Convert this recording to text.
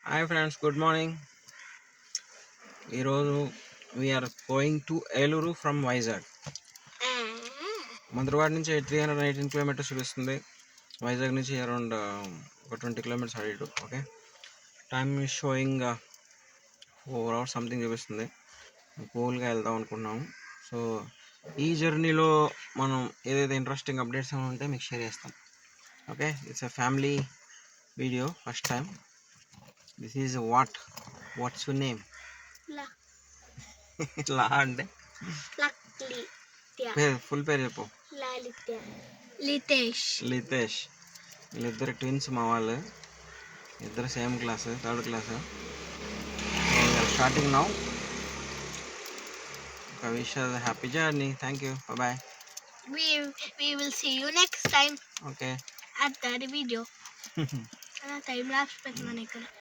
Hi friends, good morning. ఈరోజు we are going to Eluru from Vizag. Mantravada నుంచి 318 kilometres చూపిస్తుంది. వైజాగ్ నుంచి అరౌండ్ ఒక 20 కిలోమీటర్స్ అడిటు. Okay, time showing 4 hours something చూపిస్తుంది. కూల్గా వెళ్దాం అనుకున్నాము. సో ఈ జర్నీలో మనం ఏదైతే ఇంట్రెస్టింగ్ అప్డేట్స్ ఉంటే మీకు షేర్ చేస్తాం. Okay, it's a family video. First time. This is what's your name? లా అంటే ఫుల్ పేరు చెప్పు. లితేష్. వీళ్ళిద్దరు ట్విన్స్, మా వాళ్ళు ఇద్దరు same class, 3rd class. Starting now. Wish happy journey. Thank you. Bye. We will see you next time. Okay. At the video. Time lapse పెట్టమని ఇక్కడ